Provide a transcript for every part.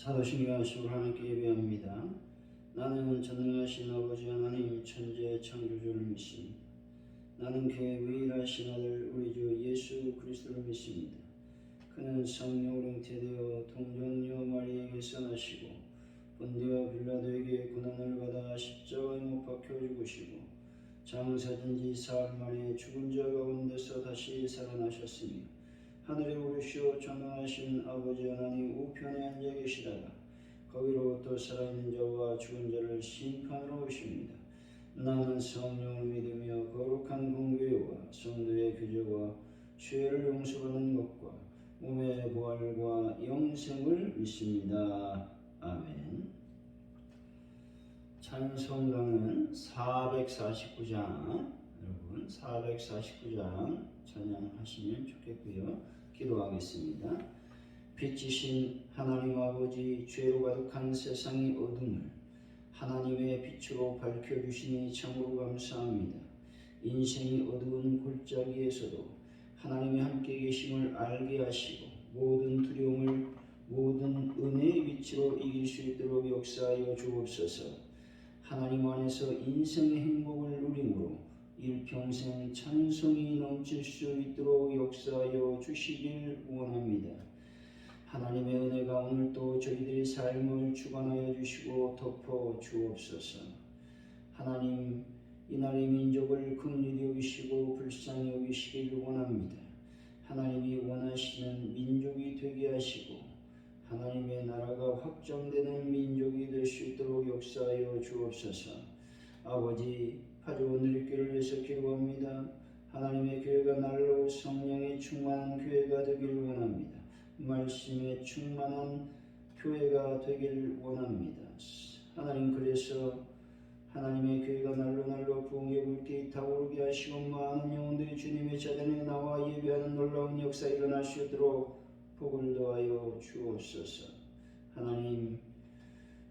사도신경하시고 하나님께 예배합니다. 나는 전능하신 아버지 하나님 천재 창조주를 믿습니다. 나는 그의 유일하신 아들 우리 주 예수 그리스도를 믿습니다. 그는 성령으로 잉태되어 동정녀 마리에게서 나시고 본디오 빌라도에게 고난을 받아 십자가에 못 박혀 죽으시고 장사진 지 사흘 만에 죽은 자 가운데서 다시 살아나셨으며 하늘에 오르시어 전능하신 아버지 하나님 우편에 앉아 계시다가 거기로부터 살아있는 자와 죽은 자를 심판하러 오십니다. 나는 성령을 믿으며 거룩한 공교회와 성도의 교제와 죄를 용서받는 것과 몸의 부활과 영생을 믿습니다. 아멘. 찬송가는 449장, 여러분 449장 찬양하시면 좋겠고요. 기도하겠습니다. 빛이신 하나님 아버지, 죄로 가득한 세상의 어둠을 하나님의 빛으로 밝혀주시니 참으로 감사합니다. 인생의 어두운 골짜기에서도 하나님이 함께 계심을 알게 하시고 모든 두려움을 모든 은혜의 빛으로 이길 수 있도록 역사하여 주옵소서. 하나님 안에서 인생의 행복을 누림으로 일평생 찬송이 넘칠 수 있도록 역사하여 주시길 원합니다. 하나님의 은혜가 오늘도 저희들의 삶을 주관하여 주시고 덮어 주옵소서. 하나님, 이날의 민족을 긍휼히 여기시고 불쌍히 여기시길 원합니다. 하나님이 원하시는 민족이 되게 하시고 하나님의 나라가 확장되는 민족이 될 수 있도록 역사하여 주옵소서. 아버지, 파주원 누리교회를 위해서 기도합니다. 하나님의 교회가 날로 성령에 충만한 교회가 되길 원합니다. 말씀에 충만한 교회가 되길 원합니다. 하나님, 그래서 하나님의 교회가 날로 부흥의 불길이 타오르게 하시고 많은 영혼들이 주님의 자단에 나와 예배하는 놀라운 역사 일어날 수 있도록 복을 더하여 주옵소서. 하나님,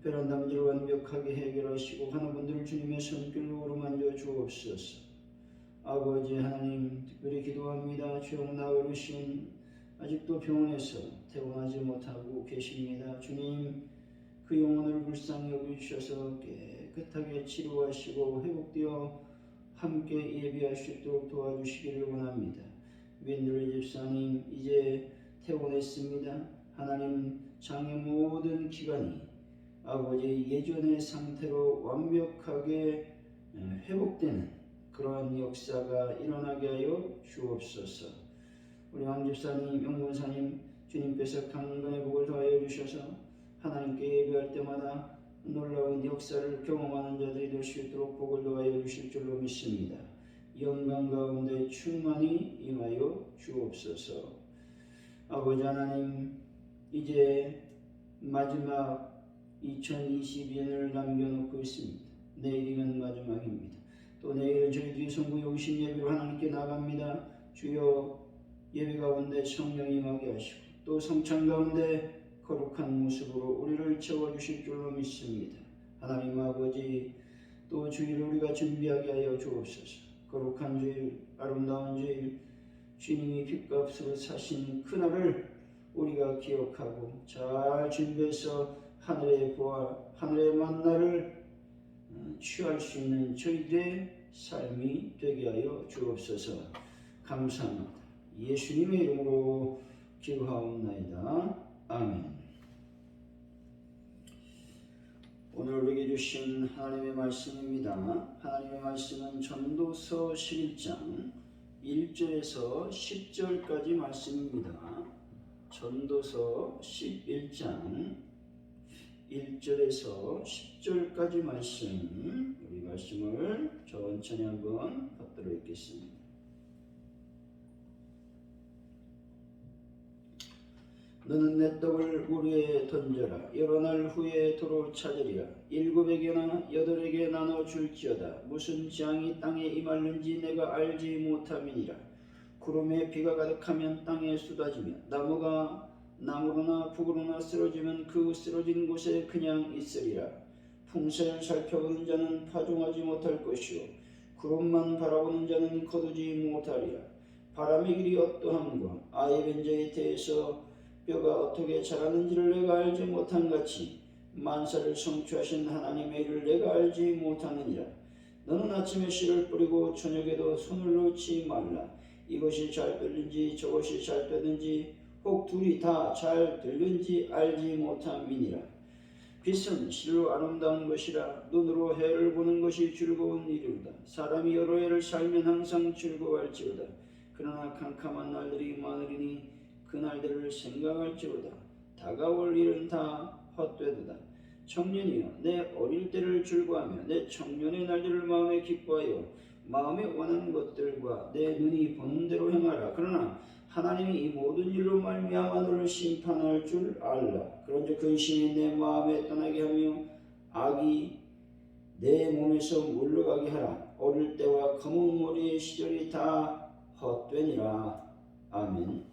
베란다 문제를 완벽하게 해결하시고 하나분들을 주님의 손길로 어루만져 주옵소서. 아버지 하나님, 특별히 기도합니다. 주영나 어르신 아직도 병원에서 퇴원하지 못하고 계십니다. 주님, 그 영혼을 불쌍히 여기주셔서 깨끗하게 치료하시고 회복되어 함께 예배할 수 있도록 도와주시기를 원합니다. 윈들리 집사님 이제 퇴원했습니다. 하나님, 장의 모든 기관이 아버지 예전의 상태로 완벽하게 회복되는 그러한 역사가 일어나게 하여 주옵소서. 우리 왕집사님, 영문사님, 주님께서 강건의 복을 더하여 주셔서 하나님께 예배할 때마다 놀라운 역사를 경험하는 자들이 될 수 있도록 복을 더하여 주실 줄로 믿습니다. 영광 가운데 충만히 임하여 주옵소서. 아버지 하나님, 이제 마지막 2022년을 남겨놓고 있습니다. 내일이면 마지막입니다. 또 내일은 저희 성부 용신 예배로 하나님께 나갑니다. 주여, 예배 가운데 성령이 임하게 하시고 또 성찬 가운데 거룩한 모습으로 우리를 채워주실 줄로 믿습니다. 하나님 아버지, 또 주일을 우리가 준비하게 하여 주옵소서. 거룩한 주일, 아름다운 주일, 주님이 핏값으로 사신 그날을 우리가 기억하고 잘 준비해서 하늘의 부활, 하늘의 만나를 취할 수 있는 저희들의 삶이 되게 하여 주옵소서. 감사합니다. 예수님의 이름으로 기도하옵나이다. 아멘. 오늘 우리에게 주신 하나님의 말씀입니다. 하나님의 말씀은 전도서 11장 1절에서 10절까지 말씀입니다. 전도서 11장 1절에서 10절까지 말씀, 우리 말씀을 천천히 한번 받들어 읽겠습니다. 너는 내 떡을 우리에 던져라. 여러 날 후에 도로 찾으리라. 7에게나 8에게 나눠 줄지어다. 무슨 재앙이 땅에 임할는지 내가 알지 못함이니라. 구름에 비가 가득하면 땅에 쏟아지며 나무가 나무로나 북으로나 쓰러지면 그 쓰러진 곳에 그냥 있으리라. 풍세를 살펴보는 자는 파종하지 못할 것이요 구름만 바라보는 자는 거두지 못하리라. 바람의 길이 어떠함과 아예 벤자의 태에서 뼈가 어떻게 자라는지를 내가 알지 못한 같이 만사를 성취하신 하나님의 일을 내가 알지 못하느니라. 너는 아침에 씨를 뿌리고 저녁에도 손을 놓지 말라. 이것이 잘 되는지 저것이 잘 되는지 혹 둘이 다 잘 되는지 알지 못함이니라. 빛은 실로 아름다운 것이라. 눈으로 해를 보는 것이 즐거운 일이로다. 사람이 여러 해를 살면 항상 즐거워할지로다. 그러나 캄캄한 날들이 많으리니 그 날들을 생각할지로다. 다가올 일은 다 헛되도다. 청년이여, 내 어릴 때를 즐거워하며 내 청년의 날들을 마음에 기뻐하여 마음에 원하는 것들과 내 눈이 보는 대로 행하라. 그러나 하나님이 이 모든 일로 말미암아 너를 심판할 줄 알라. 그런즉 근심이 내 마음에 떠나게 하며 악이 내 몸에서 물러가게 하라. 어릴 때와 검은 머리의 시절이 다 헛되니라. 아멘.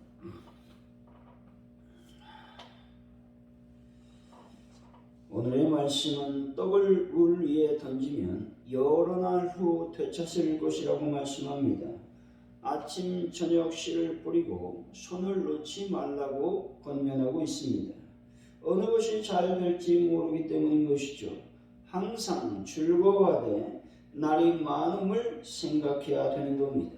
오늘의 말씀은 떡을 물 위에 던지면 여러 날 후 되찾을 것이라고 말씀합니다. 아침 저녁 씨를 뿌리고 손을 놓지 말라고 권면하고 있습니다. 어느 것이 잘 될지 모르기 때문인 것이죠. 항상 즐거워하되 날이 많음을 생각해야 되는 겁니다.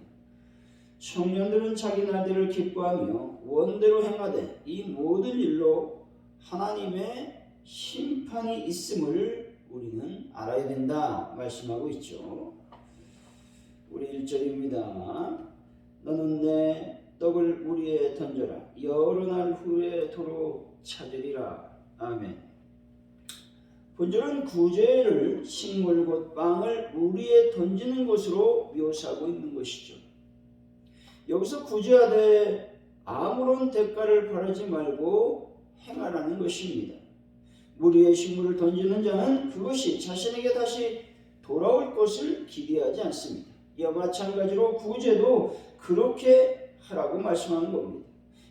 청년들은 자기 날들을 기뻐하며 원대로 행하되 이 모든 일로 하나님의 심판이 있음을 우리는 알아야 된다 말씀하고 있죠. 우리 1절입니다. 너는 내 떡을 물 위에 던져라. 여러 날 후에 도로 찾으리라. 아멘. 본절은 구제를 식물 곧 빵을 물 위에 던지는 것으로 묘사하고 있는 것이죠. 여기서 구제하되 아무런 대가를 바라지 말고 행하라는 것입니다. 물 위에 식물을 던지는 자는 그것이 자신에게 다시 돌아올 것을 기대하지 않습니다. 이와 마찬가지로 구제도 그렇게 하라고 말씀하는 겁니다.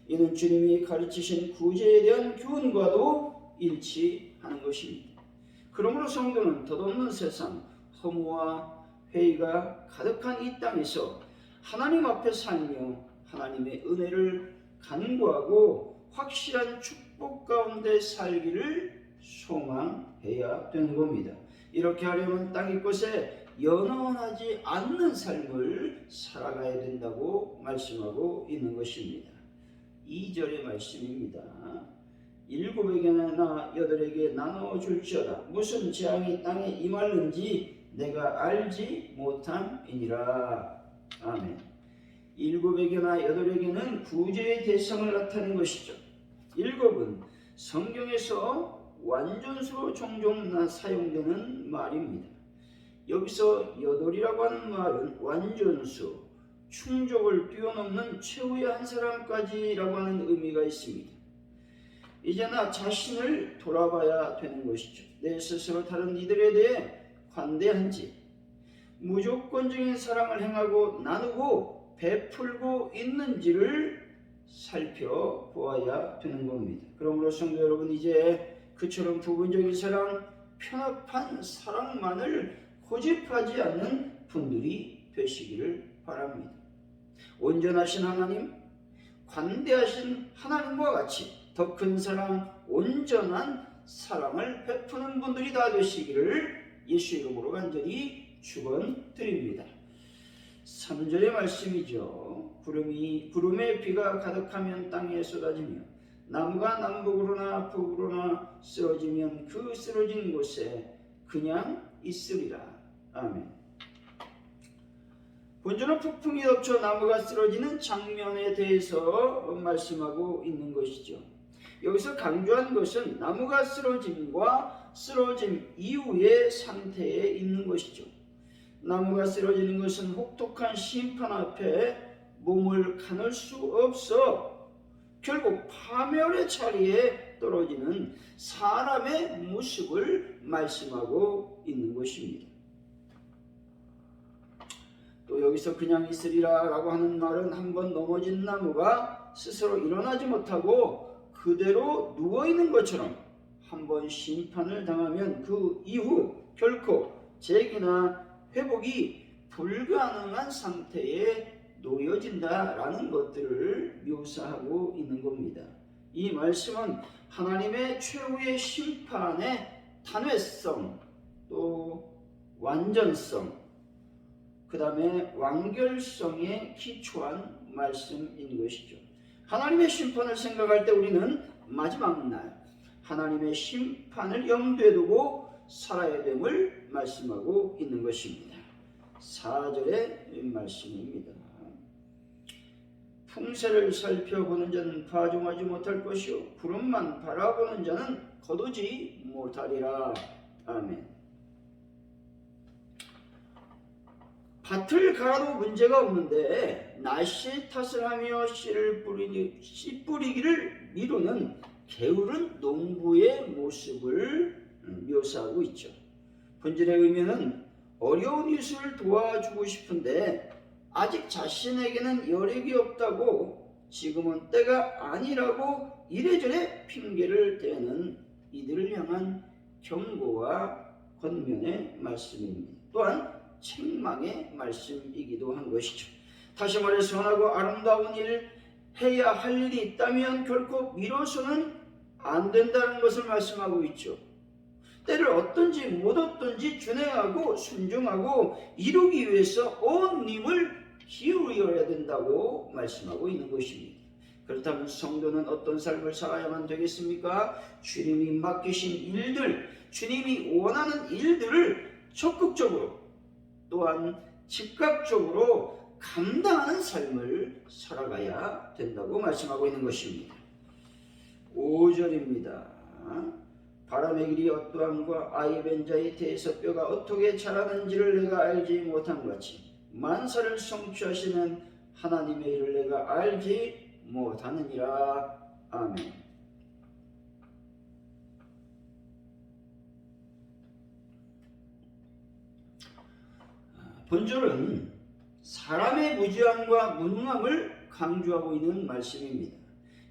이는 주님이 가르치신 구제에 대한 교훈과도 일치하는 것입니다. 그러므로 성도는 덧없는 세상, 허무와 회의가 가득한 이 땅에서 하나님 앞에 살며 하나님의 은혜를 간구하고 확실한 축복 가운데 살기를 소망해야 되는 겁니다. 이렇게 하려면 땅의 것에 연연하지 않는 삶을 살아가야 된다고 말씀하고 있는 것입니다. 2절의 말씀입니다. 7에게나 8에게 나눠줄지어다. 무슨 재앙이 땅에 임하는지 내가 알지 못함이니라. 아멘. 7에게나 8에게는 구제의 대상을 나타낸 것이죠. 7은 성경에서 완전수로 종종 사용되는 말입니다. 여기서 8이라고 하는 말은 완전수, 충족을 뛰어넘는 최후의 한 사람까지라고 하는 의미가 있습니다. 이제 나 자신을 돌아봐야 되는 것이죠. 내 스스로 다른 이들에 대해 관대한지, 무조건적인 사랑을 행하고 나누고 베풀고 있는지를 살펴보아야 되는 겁니다. 그러므로 성도 여러분, 이제 그처럼 부분적인 사랑, 편협한 사랑만을 고집하지 않는 분들이 되시기를 바랍니다. 온전하신 하나님, 관대하신 하나님과 같이 더 큰 사랑, 온전한 사랑을 베푸는 분들이 다 되시기를 예수 이름으로 간절히 축원드립니다. 3절의 말씀이죠. 구름에 비가 가득하면 땅에 쏟아지며 나무가 남북으로나 북으로나 쓰러지면 그 쓰러진 곳에 그냥 있으리라. 아멘. 본절은 폭풍이 덮쳐 나무가 쓰러지는 장면에 대해서 말씀하고 있는 것이죠. 여기서 강조한 것은 나무가 쓰러짐과 쓰러짐 이후의 상태에 있는 것이죠. 나무가 쓰러지는 것은 혹독한 심판 앞에 몸을 가눌 수 없어 결국 파멸의 자리에 떨어지는 사람의 모습을 말씀하고 있는 것입니다. 또 여기서 그냥 있으리라 라고 하는 말은 한번 넘어진 나무가 스스로 일어나지 못하고 그대로 누워있는 것처럼 한번 심판을 당하면 그 이후 결코 재기나 회복이 불가능한 상태에 놓여진다라는 것들을 묘사하고 있는 겁니다. 이 말씀은 하나님의 최후의 심판의 단회성, 또 완전성, 그 다음에 완결성에 기초한 말씀인 것이죠. 하나님의 심판을 생각할 때 우리는 마지막 날 하나님의 심판을 염두에 두고 살아야 됨을 말씀하고 있는 것입니다. 4절의 말씀입니다. 풍세를 살펴보는 자는 파종하지 못할 것이요 구름만 바라보는 자는 거두지 못하리라. 아멘. 밭을 갈아도 문제가 없는데 날씨의 탓을 하며 씨 뿌리기를 미루는 게으른 농부의 모습을 묘사하고 있죠. 본질의 의미는 어려운 이웃을 도와주고 싶은데 아직 자신에게는 여력이 없다고, 지금은 때가 아니라고 이래저래 핑계를 대는 이들을 향한 경고와 권면의 말씀입니다. 또한 책망의 말씀이기도 한 것이죠. 다시 말해 선하고 아름다운 일, 해야 할 일이 있다면 결코 미뤄서는 안 된다는 것을 말씀하고 있죠. 때를 얻든지 못 얻든지 준행하고 순종하고 이루기 위해서 온 힘을 기울여야 된다고 말씀하고 있는 것입니다. 그렇다면 성도는 어떤 삶을 살아야만 되겠습니까? 주님이 맡기신 일들, 주님이 원하는 일들을 적극적으로 또한 즉각적으로 감당하는 삶을 살아가야 된다고 말씀하고 있는 것입니다. 5절입니다. 바람의 길이 어떠함과 아이벤 자에 대해서 뼈가 어떻게 자라는지를 내가 알지 못한 것 같이 만사를 성취하시는 하나님의 일을 내가 알지 못하느니라. 아멘. 본절은 사람의 무지함과 무능함을 강조하고 있는 말씀입니다.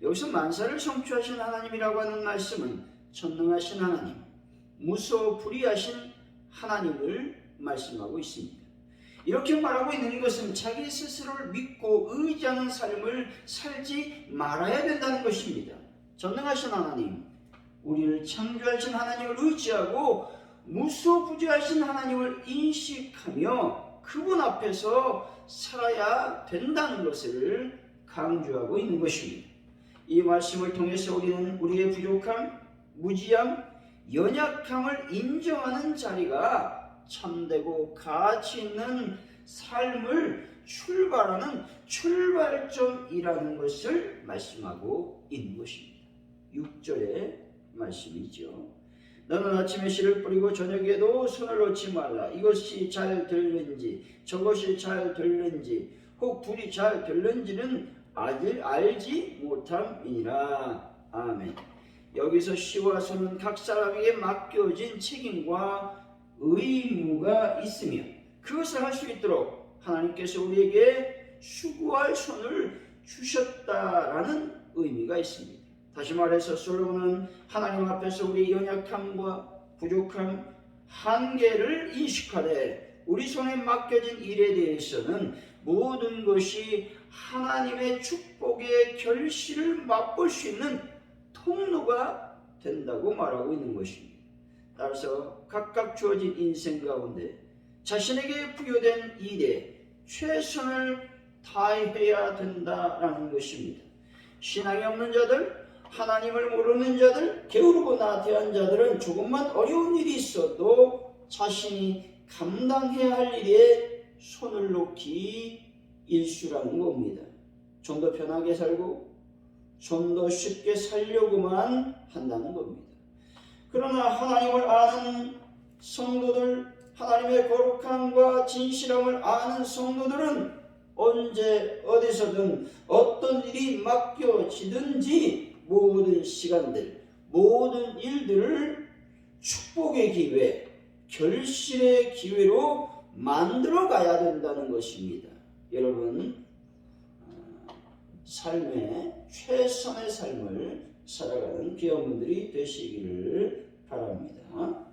여기서 만사를 성취하신 하나님이라고 하는 말씀은 전능하신 하나님, 무소불위하신 하나님을 말씀하고 있습니다. 이렇게 말하고 있는 것은 자기 스스로를 믿고 의지하는 삶을 살지 말아야 된다는 것입니다. 전능하신 하나님, 우리를 창조하신 하나님을 의지하고 무소부지하신 하나님을 인식하며 그분 앞에서 살아야 된다는 것을 강조하고 있는 것입니다. 이 말씀을 통해서 우리는 우리의 부족함, 무지함, 연약함을 인정하는 자리가 참되고 가치 있는 삶을 출발하는 출발점이라는 것을 말씀하고 있는 것입니다. 6절의 말씀이죠. 너는 아침에 씨를 뿌리고 저녁에도 손을 놓지 말라. 이것이 잘 될는지 저것이 잘 될는지 혹 둘이 잘 될는지는 아직 알지 못함이니라. 아멘. 여기서 씨와 손은 각 사람에게 맡겨진 책임과 의무가 있으며 그것을 할 수 있도록 하나님께서 우리에게 수고할 손을 주셨다라는 의미가 있습니다. 다시 말해서 솔로몬은 하나님 앞에서 우리 연약함과 부족함, 한계를 인식하되 우리 손에 맡겨진 일에 대해서는 모든 것이 하나님의 축복의 결실을 맛볼 수 있는 통로가 된다고 말하고 있는 것입니다. 따라서 각각 주어진 인생 가운데 자신에게 부여된 일에 최선을 다해야 된다라는 것입니다. 신앙이 없는 자들, 하나님을 모르는 자들, 게으르고 나태한 자들은 조금만 어려운 일이 있어도 자신이 감당해야 할 일에 손을 놓기 일쑤라는 겁니다. 좀 더 편하게 살고 좀 더 쉽게 살려고만 한다는 겁니다. 그러나 하나님을 아는 성도들, 하나님의 거룩함과 진실함을 아는 성도들은 언제 어디서든 어떤 일이 맡겨지든지 모든 시간들, 모든 일들을 축복의 기회, 결실의 기회로 만들어 가야 된다는 것입니다. 여러분, 삶의 최선의 삶을 살아가는 귀한 분들이 되시기를 바랍니다.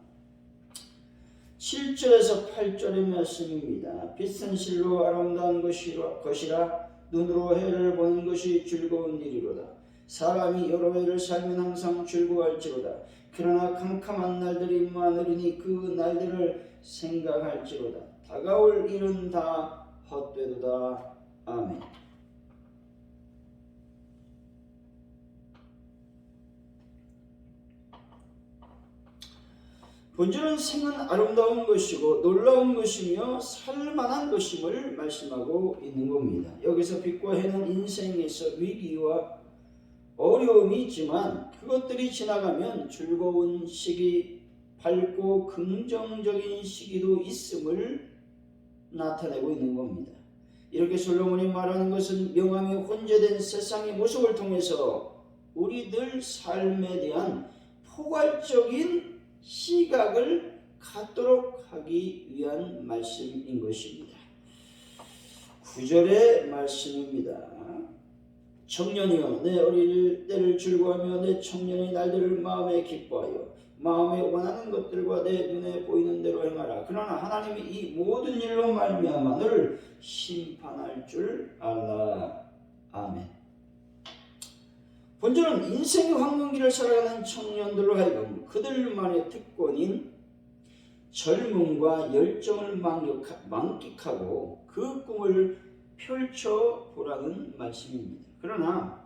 7절에서 8절의 말씀입니다. 빛은 실로 아름다운 것이라 눈으로 해를 보는 것이 즐거운 일이로다. 사람이 여러 해를 살면 항상 즐거워할지로다. 그러나 캄캄한 날들이 많으리니 그 날들을 생각할지로다. 다가올 일은 다 헛되도다. 아멘. 본주는 생은 아름다운 것이고 놀라운 것이며 살만한 것임을 말씀하고 있는 겁니다. 여기서 빛과 해는 인생에서 위기와 어려움이 있지만 그것들이 지나가면 즐거운 시기, 밝고 긍정적인 시기도 있음을 나타내고 있는 겁니다. 이렇게 솔로몬이 말하는 것은 명암이 혼재된 세상의 모습을 통해서 우리들 삶에 대한 포괄적인 시각을 갖도록 하기 위한 말씀인 것입니다. 9절의 말씀입니다. 청년이여 내 어릴 때를 즐거워하며 내 청년의 날들을 마음에 기뻐하여 마음에 원하는 것들과 내 눈에 보이는 대로 행하라. 그러나 하나님이 이 모든 일로 말미암아 너를 심판할 줄 알라. 아멘. 본주는 인생의 황금기를 살아가는 청년들로 하여금 그들만의 특권인 젊음과 열정을 만끽하고 그 꿈을 펼쳐보라는 말씀입니다. 그러나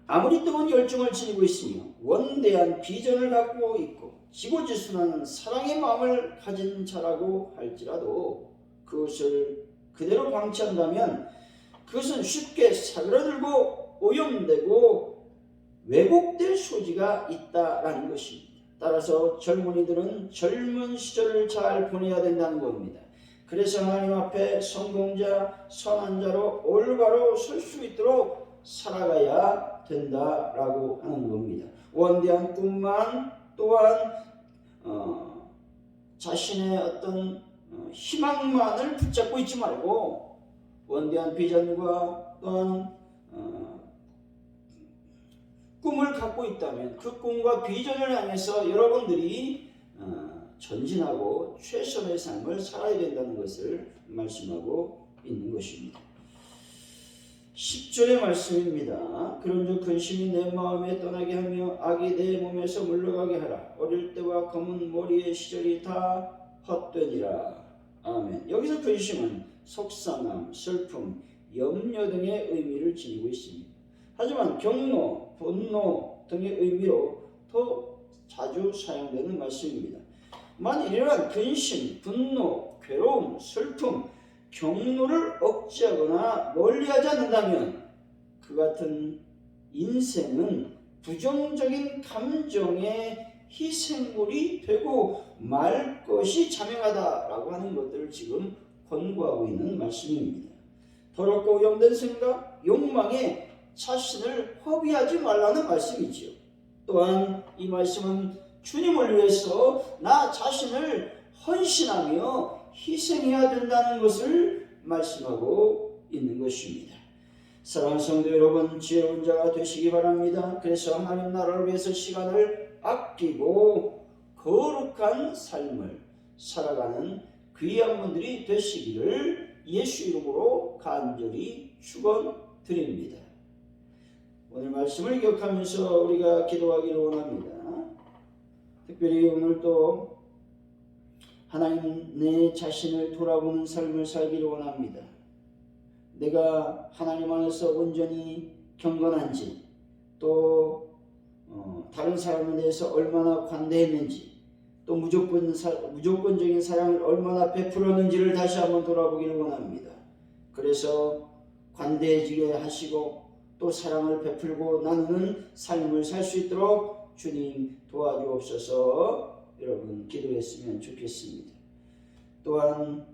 아무리 뜨거운 열정을 지니고 있으며 원대한 비전을 갖고 있고 지고지순한 사랑의 마음을 가진 자라고 할지라도 그것을 그대로 방치한다면 그것은 쉽게 사그라들고 오염되고 왜곡될 소지가 있다라는 것입니다. 따라서 젊은이들은 젊은 시절을 잘 보내야 된다는 겁니다. 그래서 하나님 앞에 성공자, 선한 자로 올바로 설 수 있도록 살아가야 된다라고 하는 겁니다. 원대한 꿈만 또한 자신의 어떤 희망만을 붙잡고 있지 말고 원대한 비전과 또한 꿈을 갖고 있다면 그 꿈과 비전을 향해서 여러분들이 전진하고 최선의 삶을 살아야 된다는 것을 말씀하고 있는 것입니다. 10절의 말씀입니다. 그런즉 근심이 내 마음에 떠나게 하며 악이 내 몸에서 물러가게 하라. 어릴 때와 검은 머리의 시절이 다 헛되니라. 아멘. 여기서 근심은 속상함, 슬픔, 염려 등의 의미를 지니고 있습니다. 하지만 경로, 분노 등의 의미로 더 자주 사용되는 말씀입니다. 만일 이러한 근심, 분노, 괴로움, 슬픔, 경로를 억제하거나 멀리하지 않는다면 그 같은 인생은 부정적인 감정의 희생물이 되고 말 것이 자명하다라고 하는 것들을 지금 권고하고 있는 말씀입니다. 더럽고 오염된 생각, 욕망에 자신을 허비하지 말라는 말씀이지요. 또한 이 말씀은 주님을 위해서 나 자신을 헌신하며 희생해야 된다는 것을 말씀하고 있는 것입니다. 사랑하는 성도 여러분, 지혜로운 자가 되시기 바랍니다. 그래서 하나님 나라를 위해서 시간을 아끼고 거룩한 삶을 살아가는 귀한 분들이 되시기를 예수 이름으로 간절히 축원드립니다. 오늘 말씀을 기억하면서 우리가 기도하기를 원합니다. 특별히 오늘 또 하나님 내 자신을 돌아보는 삶을 살기를 원합니다. 내가 하나님 안에서 온전히 경건한지 또 다른 사람에 대해서 얼마나 관대했는지 또 무조건적인 사랑을 얼마나 베풀었는지를 다시 한번 돌아보기를 원합니다. 그래서 관대해지게 하시고 또 사랑을 베풀고 나누는 삶을 살 수 있도록 주님 도와주옵소서. 여러분 기도했으면 좋겠습니다. 또한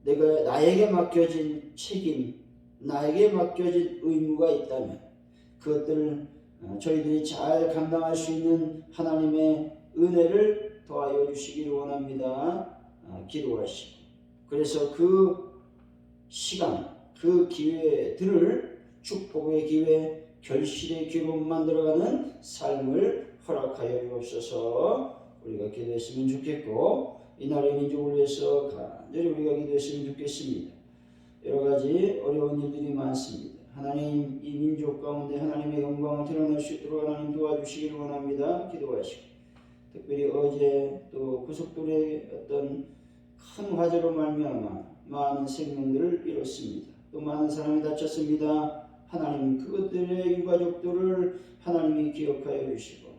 나에게 맡겨진 책임, 나에게 맡겨진 의무가 있다면 그것들을 저희들이 잘 감당할 수 있는 하나님의 은혜를 더하여 주시기를 원합니다. 기도하시고 그래서 그 시간, 그 기회들을 축복의 기회, 결실의 기회로 만들어가는 삶을 허락하여 주옵소서. 우리가 기도했으면 좋겠고 이 나라의 민족을 위해서 간절히 우리가 기도했으면 좋겠습니다. 여러 가지 어려운 일들이 많습니다. 하나님 이 민족 가운데 하나님의 영광을 드러낼 수 있도록 하나님 도와주시기를 원합니다. 기도하시고 특별히 어제 또 고속도로의 어떤 큰 화재로 말미암아 많은 생명들을 잃었습니다. 또 많은 사람이 다쳤습니다. 하나님 그것들의 유가족들을 하나님이 기억하여 주시고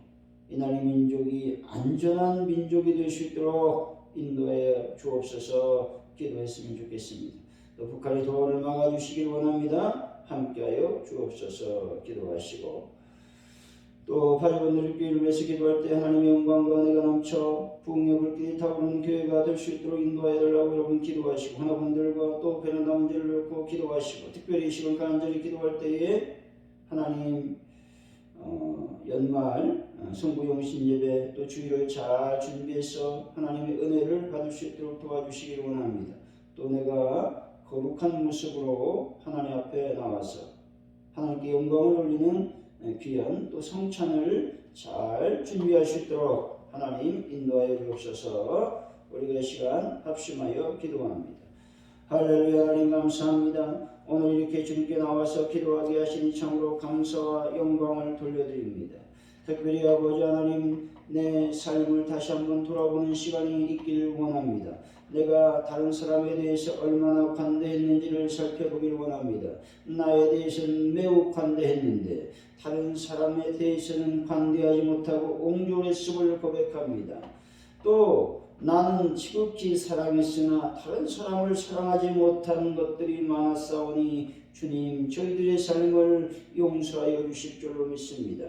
이날 이 민족이 안전한 민족이 될 수 있도록 인도해 주옵소서. 기도했으면 좋겠습니다. 또 북한의 도를 막아주시길 원합니다. 함께하여 주옵소서. 기도하시고 또 파주번들 교회를 위해서 기도할 때 하나님의 영광과 은혜가 넘쳐 부흥의 불길이 타오르는 교회가 될 수 있도록 인도하여 달라고 여러분 기도하시고 하나분들과 또 베란다 문제를 놓고 기도하시고 특별히 이 시간 간절히 기도할 때에 하나님 연말 성부용신 예배 또 주일을 잘 준비해서 하나님의 은혜를 받을 수 있도록 도와주시기를 원합니다. 또 내가 거룩한 모습으로 하나님 앞에 나와서 하나님께 영광을 올리는 귀한 또 성찬을 잘 준비할 수 있도록 하나님 인도하여 주옵소서. 우리가 이 시간 합심하여 기도합니다. 할렐루야. 하나님 감사합니다. 오늘 이렇게 주님께 나와서 기도하게 하시니 참으로 감사와 영광을 돌려드립니다. 특별히 아버지 하나님 내 삶을 다시 한번 돌아보는 시간이 있기를 원합니다. 내가 다른 사람에 대해서 얼마나 관대했는지를 살펴보기를 원합니다. 나에 대해서는 매우 관대했는데 다른 사람에 대해서는 관대하지 못하고 옹졸했음을 고백합니다. 또 나는 지극히 사랑했으나 다른 사람을 사랑하지 못하는 것들이 많았사오니 주님 저희들의 삶을 용서하여 주실 줄로 믿습니다.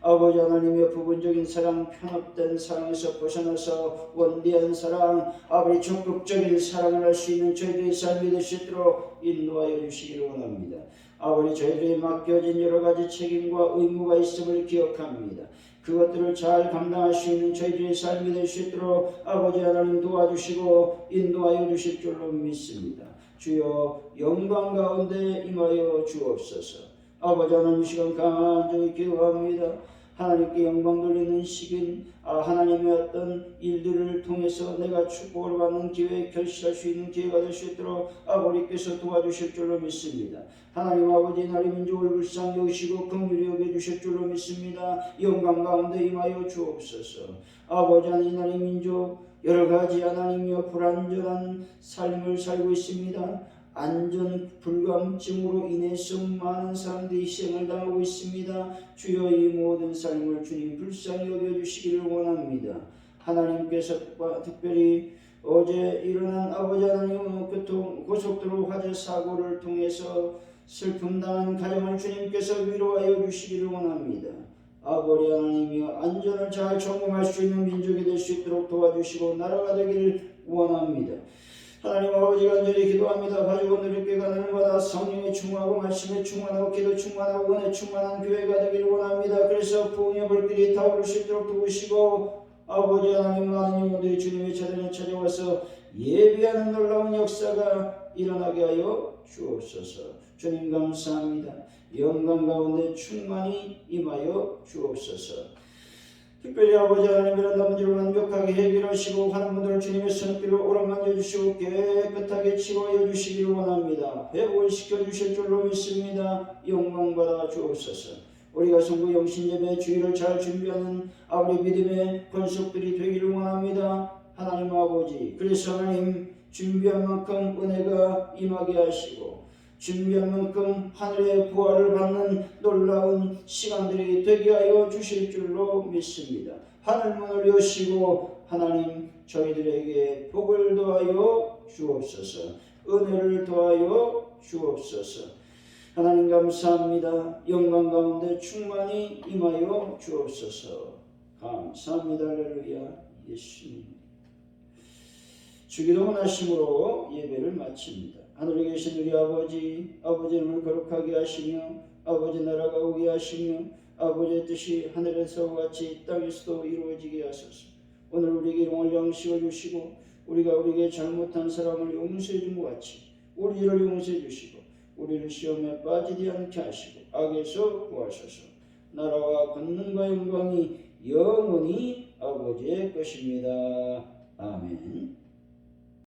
아버지 하나님의 부분적인 사랑, 편협된 사랑에서 벗어나서 원대한 사랑, 아버지 적극적인 사랑을 할 수 있는 저희들의 삶이 될 수 있도록 인도하여 주시기를 원합니다. 아버지 저희들이 맡겨진 여러 가지 책임과 의무가 있음을 기억합니다. 그것들을 잘 감당할 수 있는 저희들의 삶이 될 수 있도록 아버지 하나님 도와주시고 인도하여 주실 줄로 믿습니다. 주여 영광 가운데 임하여 주옵소서. 아버지 하나님 이 시간 간절히 기도합니다. 하나님께 영광 돌리는 시간, 하나님의 어떤 일들을 통해서 내가 축복을 받는 기회에 결실할 수 있는 기회가 될 수 있도록 아버지께서 도와주실 줄로 믿습니다. 하나님 아버지 나의 민족을 불쌍히 여기시고 긍휼히 여겨주실 줄로 믿습니다. 영광 가운데 임하여 주옵소서. 아버지 하나님 나의 민족 여러 가지 하나님이여 불안전한 삶을 살고 있습니다. 안전 불감증으로 인해서 많은 사람들이 희생을 당하고 있습니다. 주여 이 모든 삶을 주님 불쌍히 여겨주시기를 원합니다. 하나님께서 특별히 어제 일어난 아버지 하나님 고속도로 화재 사고를 통해서 슬픔당한 가정을 주님께서 위로하여 주시기를 원합니다. 아버지 하나님이여 안전을 잘 점검할 수 있는 민족이 될 수 있도록 도와주시고 나라가 되기를 원합니다. 하나님 아버지 간절히 기도합니다. 가족은 이렇게 가는 마다 성령에 충만하고 말씀에 충만하고 기도 충만하고 은혜 충만한 교회가 되기를 원합니다. 그래서 부흥의 불길이 타오를 수 있도록 도우시고 아버지 하나님 많은 영혼들이 주님의 자리에 찾아와서 예비하는 놀라운 역사가 일어나게 하여 주옵소서. 주님 감사합니다. 영광 가운데 충만히 임하여 주옵소서. 특별히 아버지 하나님 베란다 문제를 완벽하게 해결하시고 하는 분들을 주님의 손길로 오락만져 주시고 깨끗하게 치료하여 주시기를 원합니다. 회복을 시켜주실 줄로 믿습니다. 영광 받아 주옵소서. 우리가 성부 영신 예배 주일을 잘 준비하는 아버지 믿음의 권속들이 되기를 원합니다. 하나님 아버지 그래서 하나님 준비한 만큼 은혜가 임하게 하시고 준비한 만큼 하늘의 부활을 받는 놀라운 시간들이 되게 하여 주실 줄로 믿습니다. 하늘문을 여시고 하나님 저희들에게 복을 더하여 주옵소서. 은혜를 더하여 주옵소서. 하나님 감사합니다. 영광 가운데 충만히 임하여 주옵소서. 감사합니다. 할렐루야. 예수님 주기도문 하심으로 예배를 마칩니다. 하늘에 계신 우리 아버지 이름을 거룩하게 하시며 아버지 나라가 오게 하시며 아버지의 뜻이 하늘에서 같이 땅에서도 이루어지게 하소서. 오늘 우리에게 일용할 양식을 주시고 우리가 우리에게 잘못한 사람을 용서해 준 것 같이 우리를 용서해 주시고 우리를 시험에 빠지지 않게 하시고 악에서 구하소서. 나라와 권능과 영광이 영원히 아버지의 것입니다. 아멘.